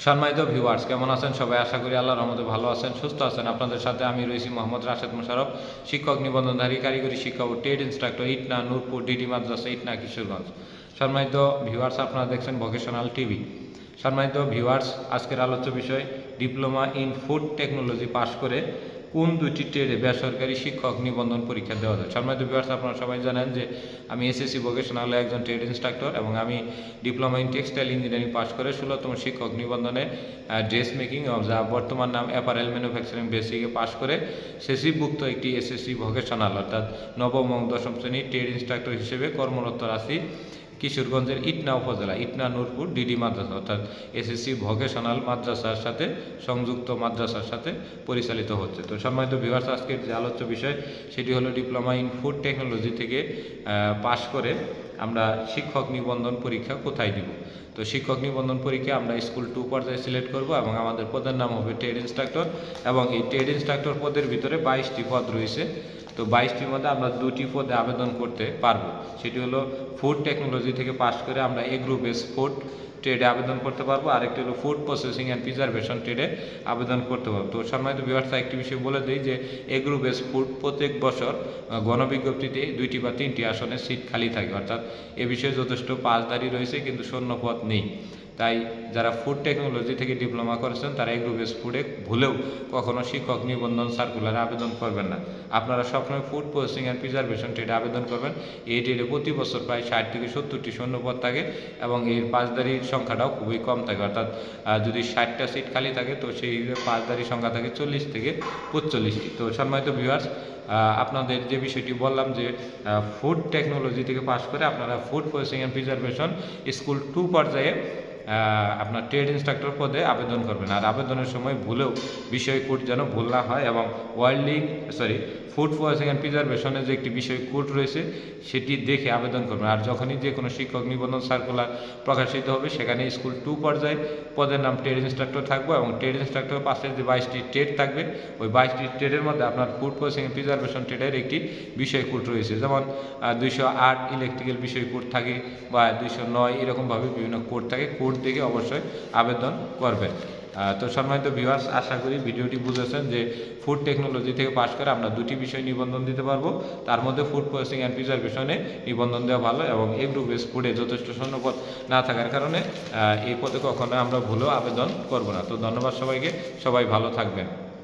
সম্মানিত ভিউয়ার্স, কেমন আছেন সবাই? আশা করি আল্লাহর রহমতে ভালো আছেন, সুস্থ আছেন। আপনাদের সাথে আমি রয়েছি মোহাম্মদ রাশেদ মোশাররফ, শিক্ষক নিবন্ধনধারী, কারিগরি শিক্ষক ও trade instructor, Itna, Nurpur, DD মাদ্রাসা, ইটনা, কিশোরগঞ্জ। সম্মানিত ভিউয়ার্স, আপনারা দেখছেন ভোকেশনাল টিভি। সম্মানিত ভিউয়ার্স, আজকের আলোচ্য বিষয় ডিপ্লোমা ইন ফুড টেকনোলজি পাশ করে কোন দুইটি ট্রেডে বেসরকারি শিক্ষক নিবন্ধন পরীক্ষা দেওয়া যায়। সম্মানিত ভিউয়ার্স, আপনারা সবাই জানেন যে আমি এসএসসি ভোকেশনালে একজন ট্রেড ইনস্ট্রাক্টর এবং আমি ডিপ্লোমা ইন টেক্সটাইল ইঞ্জিনিয়ারিং পাশ করে 16তম শিক্ষক নিবন্ধনে ড্রেস মেকিং যা বর্তমান নাম অ্যাপারেল ম্যানুফ্যাকচারিং বেসিকে পাশ করে সেসিভুক্ত একটি এসএসসি ভোকেশনাল অর্থাৎ নবম এবং দশম শ্রেণীর ট্রেড ইনস্ট্রাক্টর হিসেবে কর্মরত আছি কিশোরগঞ্জের ইটনা উপজেলা, ইটনা, নূরপুর, ডিডি মাদ্রাসা অর্থাৎ এসএসসি ভোকেশনাল মাদ্রাসার সাথে সংযুক্ত মাদ্রাসার সাথে পরিচালিত হচ্ছে। তো সম্মানিত ভিউয়ার্স, আজকের যে আলোচ্য বিষয় সেটি হলো ডিপ্লোমা ইন ফুড টেকনোলজি থেকে পাশ করে আমরা শিক্ষক নিবন্ধন পরীক্ষা কোথায় দিব। তো শিক্ষক নিবন্ধন পরীক্ষা আমরা স্কুল 2 পর্যায়ে সিলেক্ট করব এবং আমাদের পদের নাম হবে ট্রেড ইনস্ট্রাক্টর এবং এই ট্রেড ইনস্ট্রাক্টর পদের ভিতরে 22টি পদ রয়েছে। তো 22টির মধ্যে আমরা 2টি পদে আবেদন করতে পারবো। সেটি হলো ফুড টেকনোলজি থেকে পাশ করে আমরা এগ্রো বেস ফুড ট্রেডে আবেদন করতে পারবো, আরেকটি হলো ফুড প্রসেসিং অ্যান্ড প্রিজারভেশন ট্রেডে আবেদন করতে পারবো। তো সম্মানিত ভিউয়ার্স, একটি বিষয় বলে দিই যে এগ্রো বেস ফুড প্রত্যেক বছর গণবিজ্ঞপ্তিতে 2টি বা 3টি আসনে সিট খালি থাকে, অর্থাৎ এ বিষয়ে যথেষ্ট পাসদারি রয়েছে কিন্তু শূন্যপদ নেই। তাই যারা ফুড টেকনোলজি থেকে ডিপ্লোমা করেছেন তারা এগ্রো বেস ফুডে ভুলেও কখনো শিক্ষক নিবন্ধন সার্কুলারে আবেদন করবেন না। আপনারা সবসময় ফুড প্রসেসিং অ্যান্ড প্রিজারভেশন ট্রেডে আবেদন করবেন। এই ট্রেডে প্রতি বছর প্রায় 60 থেকে 70টি শূন্যপদ থাকে এবং এর পাসদারির সংখ্যাটাও খুবই কম থাকে, অর্থাৎ যদি 60টা সিট খালি থাকে তো সেই পাসদারির সংখ্যা থাকে 40 থেকে 45টি। তো সম্মানিত ভিউয়ার্স, আপনাদের যে বিষয়টি বললাম যে ফুড টেকনোলজি থেকে পাশ করে আপনারা food processing and preservation school 2 পর্যায়ে আপনার ট্রেড ইনস্ট্রাক্টর পদে আবেদন করবেন। আর আবেদনের সময় ভুলেও বিষয় কোড যেন ভুল না হয় এবং ফুড প্রসেসিং অ্যান্ড প্রিজারভেশনের যে একটি বিষয় কোড রয়েছে সেটি দেখে আবেদন করবেন। আর যখনই যে কোনো শিক্ষক নিবন্ধন সার্কুলার প্রকাশিত হবে সেখানে স্কুল 2 পর্যায়ে পদের নাম ট্রেড ইনস্ট্রাক্টর থাকবে এবং ট্রেড ইনস্ট্রাক্টর পাশে যে 22টি ট্রেড থাকবে ওই 22টি ট্রেডের মধ্যে আপনার ফুড প্রসেসিং অ্যান্ড প্রিজারভেশন ট্রেডের একটি বিষয় কোড রয়েছে, যেমন 208 ইলেকট্রিক্যাল বিষয় কোড থাকে বা 209 এরকমভাবে বিভিন্ন কোড থাকে। কোড দেখে অবশ্যই আবেদন করবেন। তো সম্মানিত ভিউয়ার্স, আশা করি ভিডিওটি বুঝেছেন যে ফুড টেকনোলজি থেকে পাশ করে আমরা 2টি বিষয় নিবন্ধন দিতে পারবো। তার মধ্যে ফুড প্রসেসিং অ্যান্ড প্রিজারভেশনে নিবন্ধন দেওয়া ভালো এবং এগ্রো বেস ফুডে যথেষ্ট শূন্যপদ না থাকার কারণে এই পদে কখনো আমরা ভুলেও আবেদন করব না। তো ধন্যবাদ সবাইকে, সবাই ভালো থাকবেন।